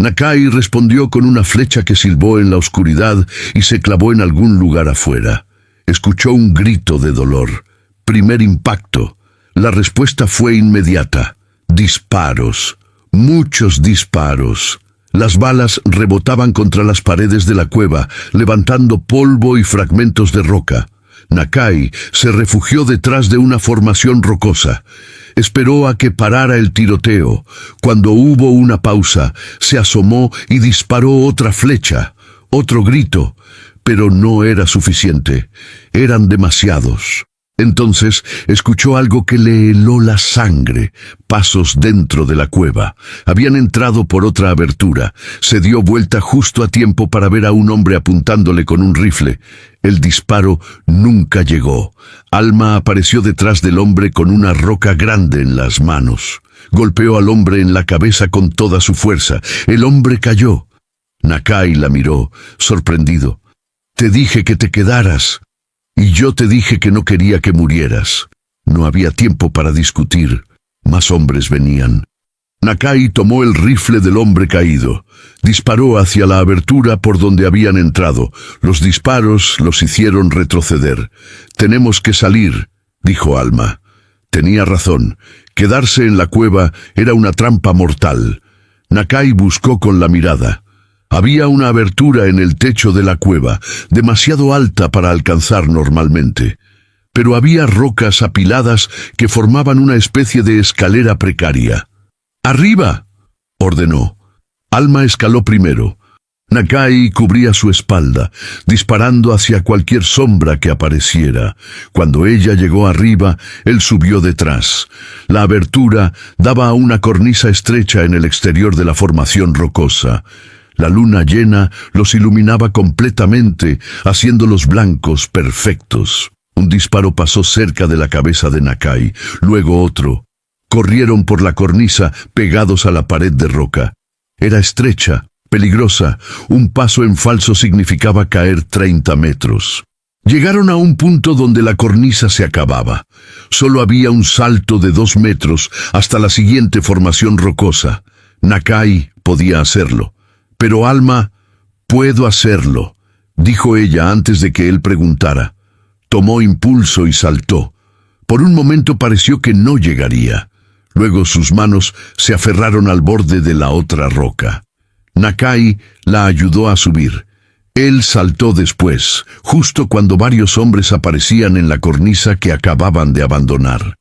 S1: Nakai respondió con una flecha que silbó en la oscuridad y se clavó en algún lugar afuera. Escuchó un grito de dolor. Primer impacto. La respuesta fue inmediata. Disparos. Muchos disparos. Las balas rebotaban contra las paredes de la cueva, levantando polvo y fragmentos de roca. Nakai se refugió detrás de una formación rocosa. Esperó a que parara el tiroteo. Cuando hubo una pausa, se asomó y disparó otra flecha. Otro grito, pero no era suficiente. Eran demasiados. Entonces escuchó algo que le heló la sangre. Pasos dentro de la cueva. Habían entrado por otra abertura. Se dio vuelta justo a tiempo para ver a un hombre apuntándole con un rifle. El disparo nunca llegó. Alma apareció detrás del hombre con una roca grande en las manos. Golpeó al hombre en la cabeza con toda su fuerza. El hombre cayó. Nakai la miró, sorprendido. «Te dije que te quedaras. Y yo te dije que no quería que murieras». No había tiempo para discutir. Más hombres venían. Nakai tomó el rifle del hombre caído. Disparó hacia la abertura por donde habían entrado. Los disparos los hicieron retroceder. «Tenemos que salir», dijo Alma. Tenía razón. Quedarse en la cueva era una trampa mortal. Nakai buscó con la mirada. Había una abertura en el techo de la cueva, demasiado alta para alcanzar normalmente. Pero había rocas apiladas que formaban una especie de escalera precaria. «¡Arriba!», ordenó. Alma escaló primero. Nakai cubría su espalda, disparando hacia cualquier sombra que apareciera. Cuando ella llegó arriba, él subió detrás. La abertura daba a una cornisa estrecha en el exterior de la formación rocosa. La luna llena los iluminaba completamente, haciéndolos blancos perfectos. Un disparo pasó cerca de la cabeza de Nakai, luego otro. Corrieron por la cornisa, pegados a la pared de roca. Era estrecha, peligrosa. Un paso en falso significaba caer 30 metros. Llegaron a un punto donde la cornisa se acababa. Solo había un salto de 2 metros hasta la siguiente formación rocosa. Nakai podía hacerlo. «Pero Alma, puedo hacerlo», dijo ella antes de que él preguntara. Tomó impulso y saltó. Por un momento pareció que no llegaría. Luego sus manos se aferraron al borde de la otra roca. Nakai la ayudó a subir. Él saltó después, justo cuando varios hombres aparecían en la cornisa que acababan de abandonar.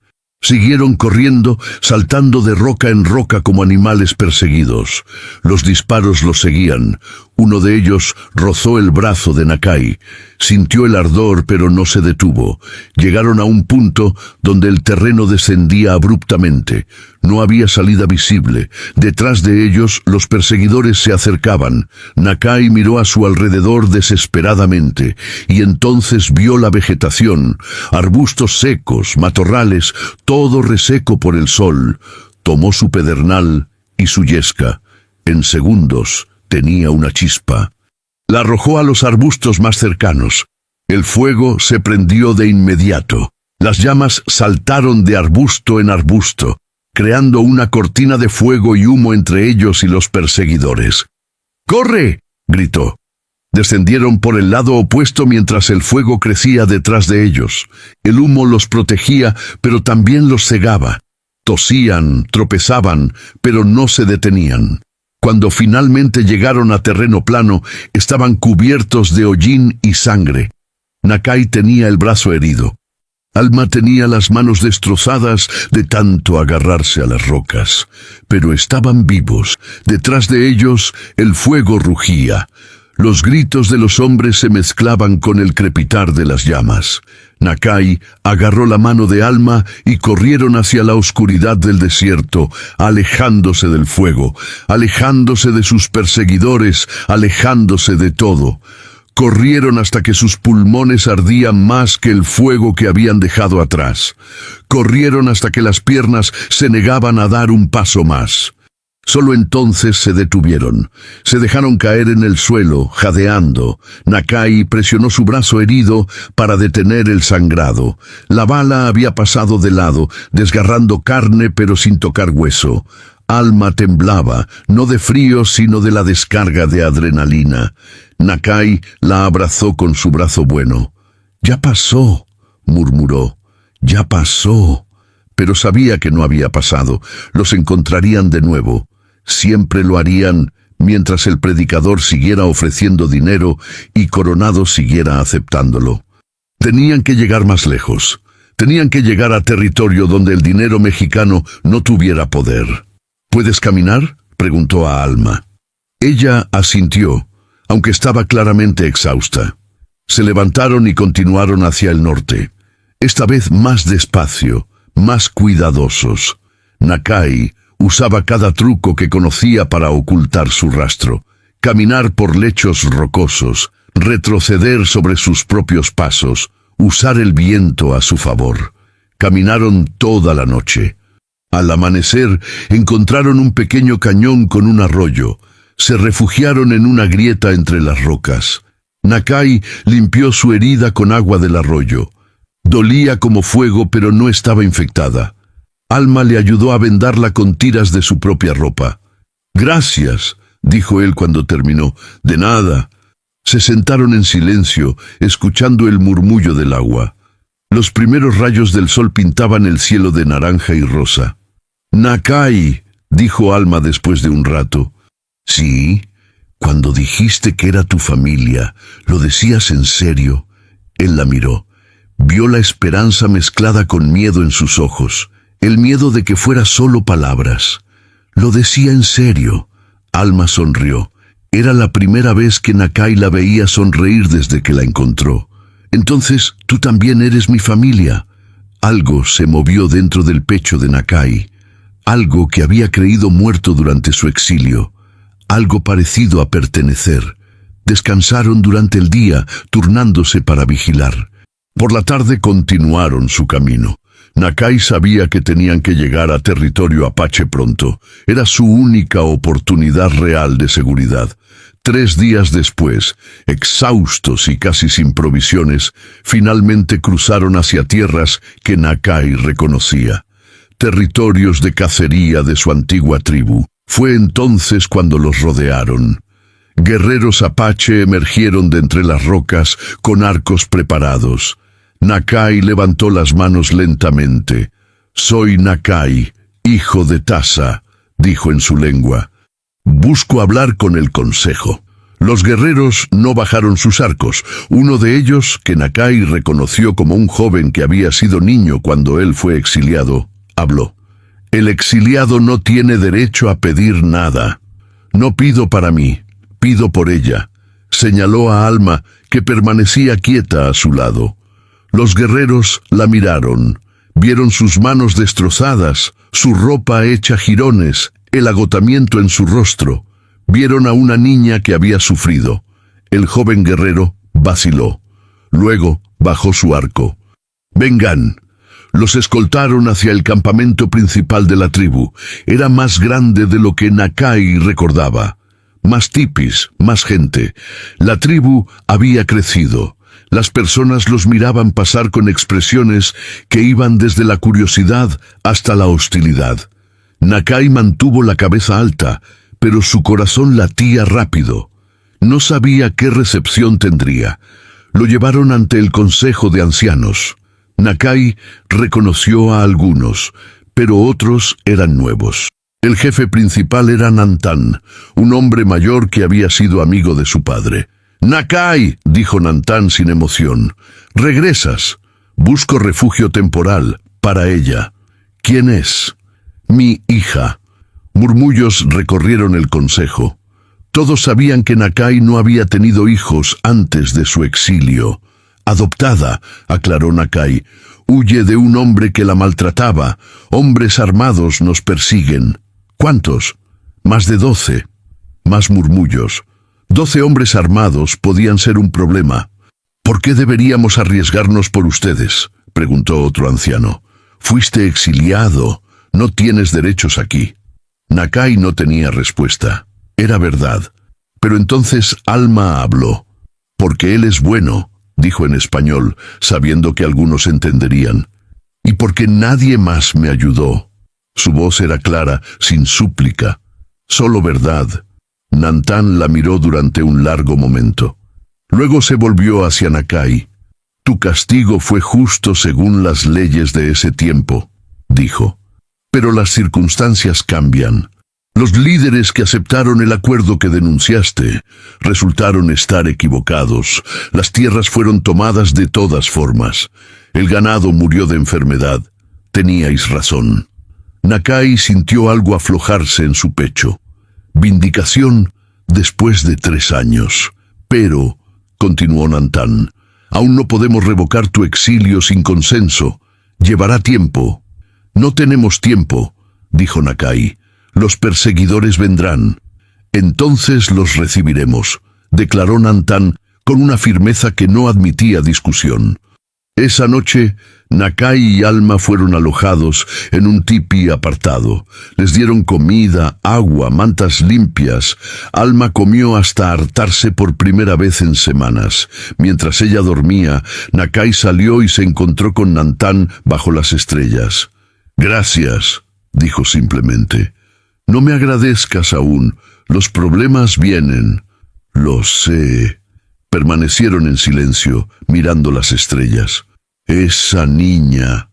S1: Siguieron corriendo, saltando de roca en roca como animales perseguidos. Los disparos los seguían. Uno de ellos rozó el brazo de Nakai. Sintió el ardor, pero no se detuvo. Llegaron a un punto donde el terreno descendía abruptamente. No había salida visible. Detrás de ellos, los perseguidores se acercaban. Nakai miró a su alrededor desesperadamente, y entonces vio la vegetación, arbustos secos, matorrales, todo reseco por el sol. Tomó su pedernal y su yesca. En segundos tenía una chispa. La arrojó a los arbustos más cercanos. El fuego se prendió de inmediato. Las llamas saltaron de arbusto en arbusto, creando una cortina de fuego y humo entre ellos y los perseguidores. «¡Corre!», gritó. Descendieron por el lado opuesto mientras el fuego crecía detrás de ellos. El humo los protegía, pero también los cegaba. Tosían, tropezaban, pero no se detenían. Cuando finalmente llegaron a terreno plano, estaban cubiertos de hollín y sangre. Nakai tenía el brazo herido. Alma tenía las manos destrozadas de tanto agarrarse a las rocas. Pero estaban vivos. Detrás de ellos, el fuego rugía. Los gritos de los hombres se mezclaban con el crepitar de las llamas. Nakai agarró la mano de Alma y corrieron hacia la oscuridad del desierto, alejándose del fuego, alejándose de sus perseguidores, alejándose de todo. Corrieron hasta que sus pulmones ardían más que el fuego que habían dejado atrás. Corrieron hasta que las piernas se negaban a dar un paso más. Solo entonces se detuvieron. Se dejaron caer en el suelo, jadeando. Nakai presionó su brazo herido para detener el sangrado. La bala había pasado de lado, desgarrando carne pero sin tocar hueso. Alma temblaba, no de frío, sino de la descarga de adrenalina. Nakai la abrazó con su brazo bueno. «Ya pasó», murmuró. «Ya pasó». Pero sabía que no había pasado. Los encontrarían de nuevo. Siempre lo harían mientras el predicador siguiera ofreciendo dinero y Coronado siguiera aceptándolo. Tenían que llegar más lejos. Tenían que llegar a territorio donde el dinero mexicano no tuviera poder. «¿Puedes caminar?», preguntó a Alma. Ella asintió, aunque estaba claramente exhausta. Se levantaron y continuaron hacia el norte, esta vez más despacio, más cuidadosos. Nakai usaba cada truco que conocía para ocultar su rastro. Caminar por lechos rocosos, retroceder sobre sus propios pasos, usar el viento a su favor. Caminaron toda la noche. Al amanecer, encontraron un pequeño cañón con un arroyo. Se refugiaron en una grieta entre las rocas. Nakai limpió su herida con agua del arroyo. Dolía como fuego, pero no estaba infectada. Alma le ayudó a vendarla con tiras de su propia ropa. «Gracias», dijo él cuando terminó. «De nada». Se sentaron en silencio, escuchando el murmullo del agua. Los primeros rayos del sol pintaban el cielo de naranja y rosa. «Nakai», dijo Alma después de un rato. «Sí, cuando dijiste que era tu familia, ¿lo decías en serio?». Él la miró. Vio la esperanza mezclada con miedo en sus ojos, el miedo de que fuera solo palabras. «Lo decía en serio». Alma sonrió. Era la primera vez que Nakai la veía sonreír desde que la encontró. «Entonces, tú también eres mi familia». Algo se movió dentro del pecho de Nakai. Algo que había creído muerto durante su exilio. Algo parecido a pertenecer. Descansaron durante el día, turnándose para vigilar. Por la tarde continuaron su camino. Nakai sabía que tenían que llegar a territorio apache pronto. Era su única oportunidad real de seguridad. 3 días después, exhaustos y casi sin provisiones, finalmente cruzaron hacia tierras que Nakai reconocía. Territorios de cacería de su antigua tribu. Fue entonces cuando los rodearon. Guerreros apache emergieron de entre las rocas con arcos preparados. Nakai levantó las manos lentamente. «Soy Nakai, hijo de Tasa», dijo en su lengua. «Busco hablar con el consejo». Los guerreros no bajaron sus arcos. Uno de ellos, que Nakai reconoció como un joven que había sido niño cuando él fue exiliado, habló. «El exiliado no tiene derecho a pedir nada. No pido para mí, pido por ella», señaló a Alma, que permanecía quieta a su lado. Los guerreros la miraron, vieron sus manos destrozadas, su ropa hecha jirones, el agotamiento en su rostro. Vieron a una niña que había sufrido. El joven guerrero vaciló. Luego bajó su arco. «Vengan». Los escoltaron hacia el campamento principal de la tribu. Era más grande de lo que Nakai recordaba. Más tipis, más gente. La tribu había crecido. Las personas los miraban pasar con expresiones que iban desde la curiosidad hasta la hostilidad. Nakai mantuvo la cabeza alta, pero su corazón latía rápido. No sabía qué recepción tendría. Lo llevaron ante el consejo de ancianos. Nakai reconoció a algunos, pero otros eran nuevos. El jefe principal era Nantan, un hombre mayor que había sido amigo de su padre. «Nakai», dijo Nantan sin emoción, «regresas. Busco refugio temporal para ella». «¿Quién es?» «Mi hija». Murmullos recorrieron el consejo. Todos sabían que Nakai no había tenido hijos antes de su exilio. «Adoptada», aclaró Nakai. «Huye de un hombre que la maltrataba. Hombres armados nos persiguen». «¿Cuántos?» «Más de 12». Más murmullos. 12 hombres armados podían ser un problema. «¿Por qué deberíamos arriesgarnos por ustedes?», preguntó otro anciano. «Fuiste exiliado. No tienes derechos aquí». Nakai no tenía respuesta. Era verdad. Pero entonces Alma habló. «Porque él es bueno», dijo en español, sabiendo que algunos entenderían. «Y porque nadie más me ayudó». Su voz era clara, sin súplica, solo verdad. Nantán la miró durante un largo momento. Luego se volvió hacia Nakai. «Tu castigo fue justo según las leyes de ese tiempo», dijo. «Pero las circunstancias cambian. Los líderes que aceptaron el acuerdo que denunciaste resultaron estar equivocados. Las tierras fueron tomadas de todas formas. El ganado murió de enfermedad. Teníais razón». Nakai sintió algo aflojarse en su pecho. Vindicación después de 3 años. «Pero», continuó Nantán, «aún no podemos revocar tu exilio sin consenso. Llevará tiempo». «No tenemos tiempo», dijo Nakai. «Los perseguidores vendrán. Entonces los recibiremos», declaró Nantán con una firmeza que no admitía discusión. Esa noche, Nakai y Alma fueron alojados en un tipi apartado. Les dieron comida, agua, mantas limpias. Alma comió hasta hartarse por primera vez en semanas. Mientras ella dormía, Nakai salió y se encontró con Nantán bajo las estrellas. «Gracias», dijo simplemente. «No me agradezcas aún. Los problemas vienen». «Lo sé». Permanecieron en silencio, mirando las estrellas. «Esa niña»,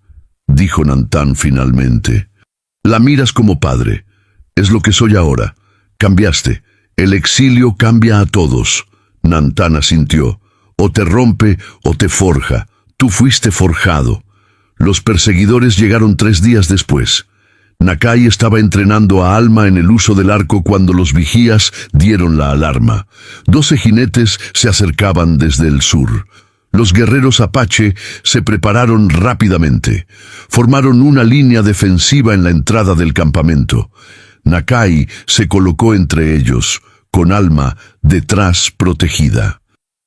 S1: dijo Nantán finalmente. «La miras como padre. Es lo que soy ahora. Cambiaste. El exilio cambia a todos». Nantán asintió. «O te rompe o te forja. Tú fuiste forjado». Los perseguidores llegaron 3 días después. Nakai estaba entrenando a Alma en el uso del arco cuando los vigías dieron la alarma. 12 jinetes se acercaban desde el sur. Los guerreros apache se prepararon rápidamente. Formaron una línea defensiva en la entrada del campamento. Nakai se colocó entre ellos, con Alma detrás protegida.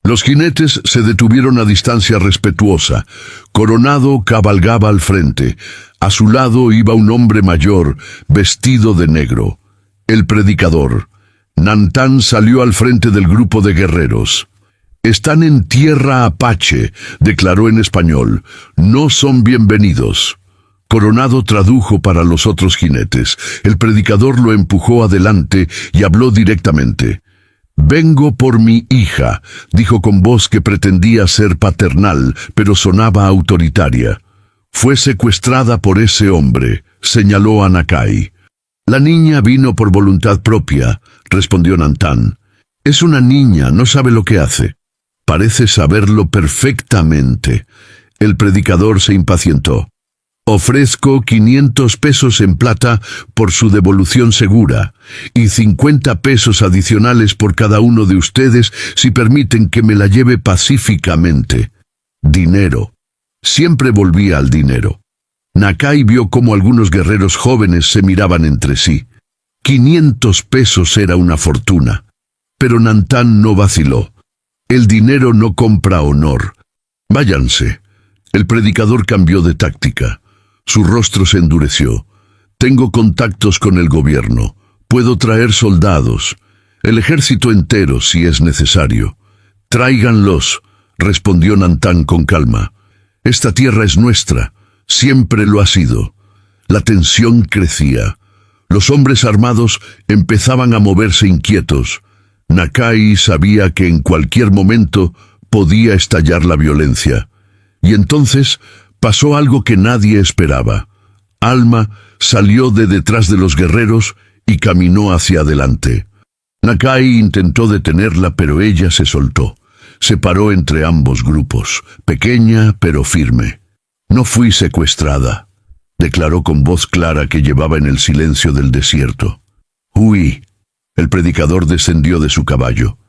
S1: Los jinetes se detuvieron a distancia respetuosa. Coronado cabalgaba al frente. A su lado iba un hombre mayor, vestido de negro. El predicador. Nantán salió al frente del grupo de guerreros. «Están en tierra apache», declaró en español. «No son bienvenidos». Coronado tradujo para los otros jinetes. El predicador lo empujó adelante y habló directamente. «Vengo por mi hija», dijo con voz que pretendía ser paternal, pero sonaba autoritaria. «Fue secuestrada por ese hombre», señaló a Nakai. «La niña vino por voluntad propia», respondió Nantán. «Es una niña, no sabe lo que hace». «Parece saberlo perfectamente». El predicador se impacientó. «Ofrezco 500 pesos en plata por su devolución segura y 50 pesos adicionales por cada uno de ustedes si permiten que me la lleve pacíficamente». Dinero. Siempre volvía al dinero. Nakai vio cómo algunos guerreros jóvenes se miraban entre sí. 500 pesos era una fortuna. Pero Nantán no vaciló. «El dinero no compra honor. Váyanse». El predicador cambió de táctica. Su rostro se endureció. «Tengo contactos con el gobierno. Puedo traer soldados. El ejército entero, si es necesario». «Tráiganlos», respondió Nantán con calma. «Esta tierra es nuestra. Siempre lo ha sido». La tensión crecía. Los hombres armados empezaban a moverse inquietos. Nakai sabía que en cualquier momento podía estallar la violencia. Y entonces pasó algo que nadie esperaba. Alma salió de detrás de los guerreros y caminó hacia adelante. Nakai intentó detenerla, pero ella se soltó. Se paró entre ambos grupos, pequeña pero firme. «No fui secuestrada», declaró con voz clara que llevaba en el silencio del desierto. «Huí». El predicador descendió de su caballo.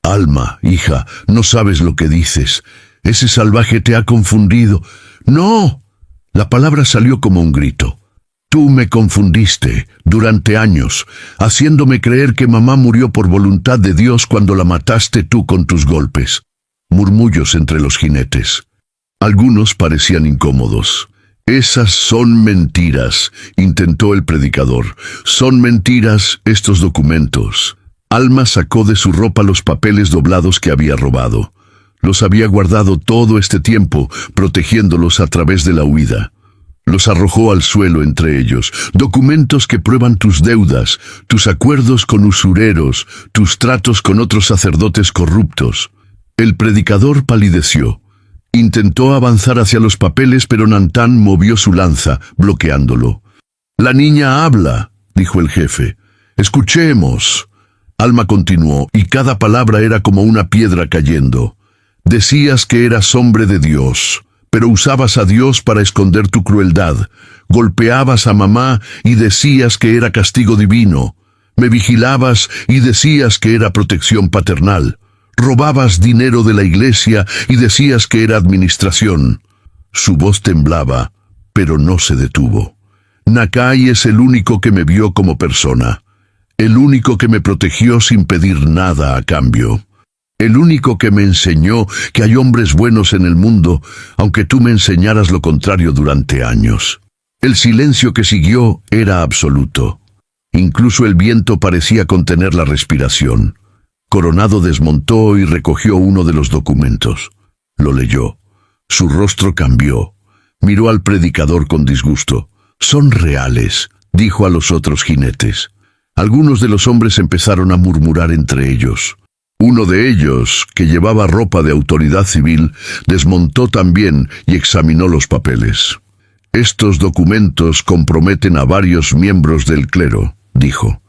S1: «Alma, hija, no sabes lo que dices. Ese salvaje te ha confundido». «¡No!». La palabra salió como un grito. «Tú me confundiste durante años, haciéndome creer que mamá murió por voluntad de Dios cuando la mataste tú con tus golpes». Murmullos entre los jinetes. Algunos parecían incómodos. «Esas son mentiras», intentó el predicador. «Son mentiras estos documentos». Alma sacó de su ropa los papeles doblados que había robado. Los había guardado todo este tiempo, protegiéndolos a través de la huida. Los arrojó al suelo entre ellos, documentos que prueban tus deudas, tus acuerdos con usureros, tus tratos con otros sacerdotes corruptos. El predicador palideció. Intentó avanzar hacia los papeles, pero Nantán movió su lanza, bloqueándolo. «La niña habla», dijo el jefe. «Escuchemos». Alma continuó, y cada palabra era como una piedra cayendo. «Decías que eras hombre de Dios, pero usabas a Dios para esconder tu crueldad. Golpeabas a mamá y decías que era castigo divino. Me vigilabas y decías que era protección paternal. Robabas dinero de la iglesia y decías que era administración». Su voz temblaba, pero no se detuvo. «Nakai es el único que me vio como persona. El único que me protegió sin pedir nada a cambio. El único que me enseñó que hay hombres buenos en el mundo, aunque tú me enseñaras lo contrario durante años». El silencio que siguió era absoluto. Incluso el viento parecía contener la respiración. Coronado desmontó y recogió uno de los documentos. Lo leyó. Su rostro cambió. Miró al predicador con disgusto. «Son reales», dijo a los otros jinetes. Algunos de los hombres empezaron a murmurar entre ellos. Uno de ellos, que llevaba ropa de autoridad civil, desmontó también y examinó los papeles. «Estos documentos comprometen a varios miembros del clero», dijo.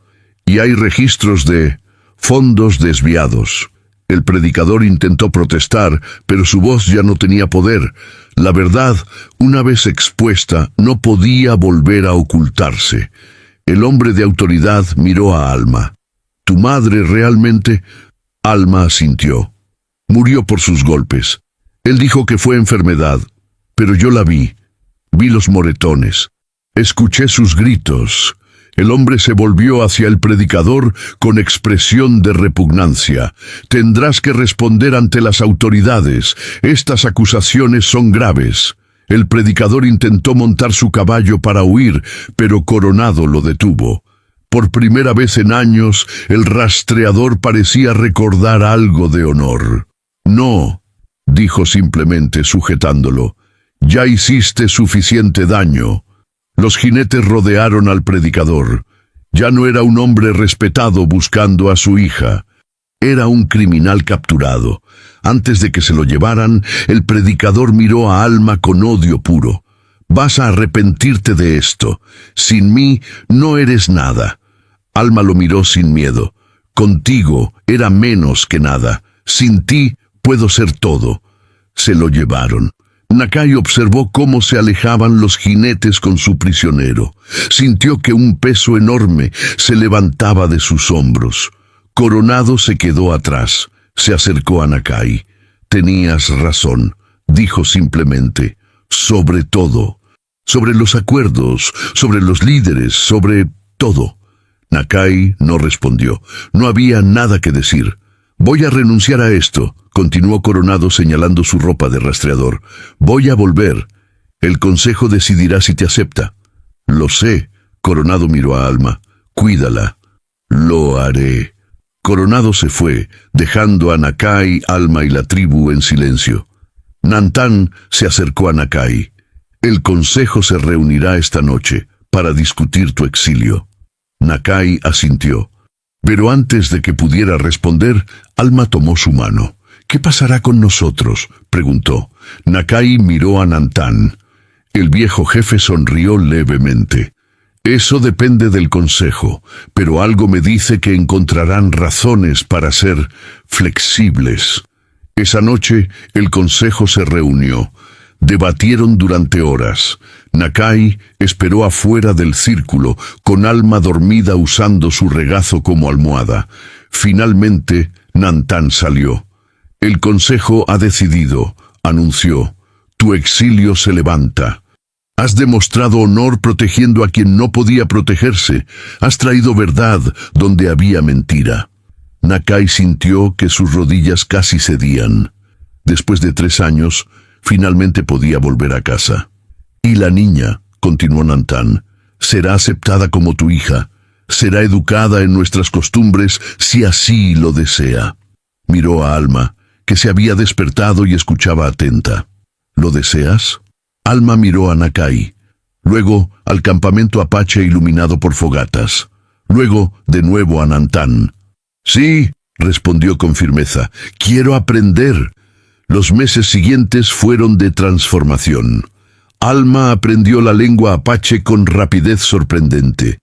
S1: «Y hay registros de fondos desviados». El predicador intentó protestar, pero su voz ya no tenía poder. La verdad, una vez expuesta, no podía volver a ocultarse. El hombre de autoridad miró a Alma. «¿Tu madre realmente...?» Alma asintió. «Murió por sus golpes. Él dijo que fue enfermedad, pero yo la vi. Vi los moretones. Escuché sus gritos». El hombre se volvió hacia el predicador con expresión de repugnancia. «Tendrás que responder ante las autoridades. Estas acusaciones son graves». El predicador intentó montar su caballo para huir, pero Coronado lo detuvo. Por primera vez en años, el rastreador parecía recordar algo de honor. «No», dijo simplemente sujetándolo. «Ya hiciste suficiente daño». Los jinetes rodearon al predicador. Ya no era un hombre respetado buscando a su hija. Era un criminal capturado. Antes de que se lo llevaran, el predicador miró a Alma con odio puro. «Vas a arrepentirte de esto. Sin mí no eres nada». Alma lo miró sin miedo. «Contigo era menos que nada. Sin ti puedo ser todo». Se lo llevaron. Nakai observó cómo se alejaban los jinetes con su prisionero. Sintió que un peso enorme se levantaba de sus hombros. Coronado se quedó atrás. Se acercó a Nakai. «Tenías razón», dijo simplemente. «Sobre todo. Sobre los acuerdos, sobre los líderes, sobre todo». Nakai no respondió. No había nada que decir. «Voy a renunciar a esto», continuó Coronado señalando su ropa de rastreador. «Voy a volver. El consejo decidirá si te acepta». «Lo sé», Coronado miró a Alma. «Cuídala». «Lo haré». Coronado se fue, dejando a Nakai, Alma y la tribu en silencio. Nantán se acercó a Nakai. «El consejo se reunirá esta noche para discutir tu exilio». Nakai asintió. Pero antes de que pudiera responder, Alma tomó su mano. «¿Qué pasará con nosotros?», preguntó. Nakai miró a Nantán. El viejo jefe sonrió levemente. «Eso depende del consejo, pero algo me dice que encontrarán razones para ser flexibles». Esa noche, el consejo se reunió. Debatieron durante horas. Nakai esperó afuera del círculo, con Alma dormida usando su regazo como almohada. Finalmente, Nantán salió. «El consejo ha decidido», anunció. «Tu exilio se levanta. Has demostrado honor protegiendo a quien no podía protegerse. Has traído verdad donde había mentira». Nakai sintió que sus rodillas casi cedían. Después de 3 años, finalmente podía volver a casa. «Y la niña», continuó Nantán, «será aceptada como tu hija. Será educada en nuestras costumbres si así lo desea». Miró a Alma, que se había despertado y escuchaba atenta. «¿Lo deseas?». Alma miró a Nakai. luego al campamento apache iluminado por fogatas, luego de nuevo a Nantán. Sí, respondió con firmeza, quiero aprender. Los meses siguientes fueron de transformación. Alma aprendió la lengua apache con rapidez sorprendente.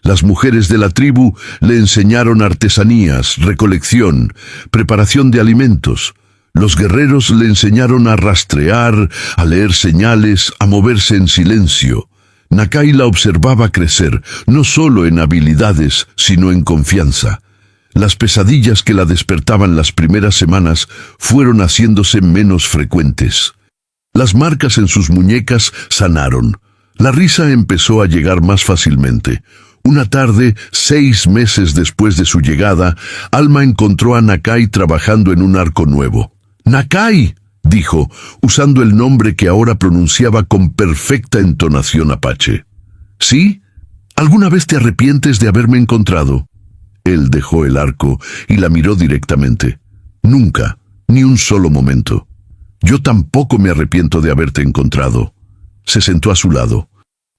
S1: Las mujeres de la tribu le enseñaron artesanías, recolección, preparación de alimentos. Los guerreros le enseñaron a rastrear, a leer señales, a moverse en silencio. Nakai la observaba crecer, no solo en habilidades, sino en confianza. Las pesadillas que la despertaban las primeras semanas fueron haciéndose menos frecuentes. Las marcas en sus muñecas sanaron. La risa empezó a llegar más fácilmente. Una tarde, 6 meses después de su llegada, Alma encontró a Nakai trabajando en un arco nuevo. «¡Nakai!», dijo, usando el nombre que ahora pronunciaba con perfecta entonación apache. «¿Sí? ¿Alguna vez te arrepientes de haberme encontrado?». Él dejó el arco y la miró directamente. «Nunca, ni un solo momento. Yo tampoco me arrepiento de haberte encontrado». Se sentó a su lado.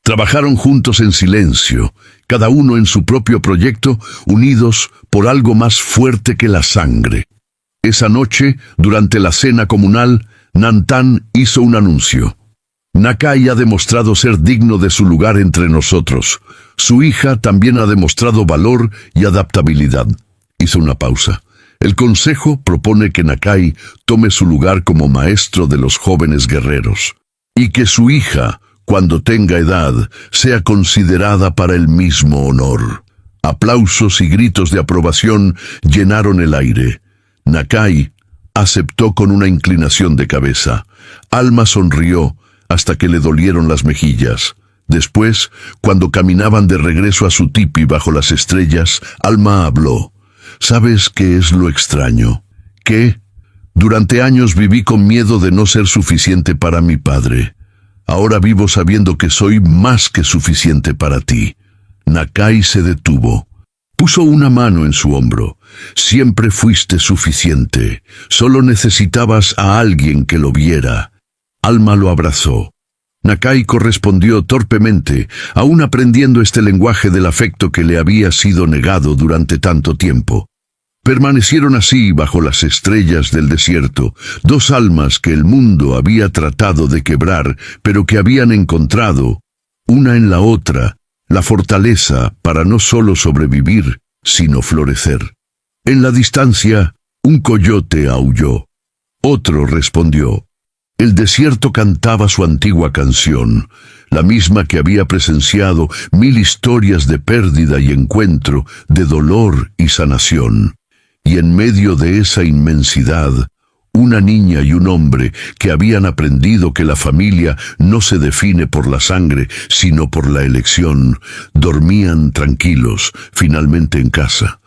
S1: Trabajaron juntos en silencio, cada uno en su propio proyecto, unidos por algo más fuerte que la sangre. Esa noche, durante la cena comunal, Nantán hizo un anuncio. «Nakai ha demostrado ser digno de su lugar entre nosotros. Su hija también ha demostrado valor y adaptabilidad». Hizo una pausa. «El consejo propone que Nakai tome su lugar como maestro de los jóvenes guerreros, y que su hija, cuando tenga edad, sea considerada para el mismo honor». Aplausos y gritos de aprobación llenaron el aire. Nakai aceptó con una inclinación de cabeza. Alma sonrió hasta que le dolieron las mejillas. Después, cuando caminaban de regreso a su tipi bajo las estrellas, Alma habló. «¿Sabes qué es lo extraño? ¿Qué? Durante años viví con miedo de no ser suficiente para mi padre. Ahora vivo sabiendo que soy más que suficiente para ti». Nakai se detuvo. Puso una mano en su hombro. «Siempre fuiste suficiente. Solo necesitabas a alguien que lo viera». Alma lo abrazó. Nakai correspondió torpemente, aún aprendiendo este lenguaje del afecto que le había sido negado durante tanto tiempo. Permanecieron así bajo las estrellas del desierto, dos almas que el mundo había tratado de quebrar, pero que habían encontrado, una en la otra, la fortaleza para no solo sobrevivir, sino florecer. En la distancia, un coyote aulló. Otro respondió. El desierto cantaba su antigua canción, la misma que había presenciado 1000 historias de pérdida y encuentro, de dolor y sanación. Y en medio de esa inmensidad, una niña y un hombre que habían aprendido que la familia no se define por la sangre, sino por la elección, dormían tranquilos, finalmente en casa.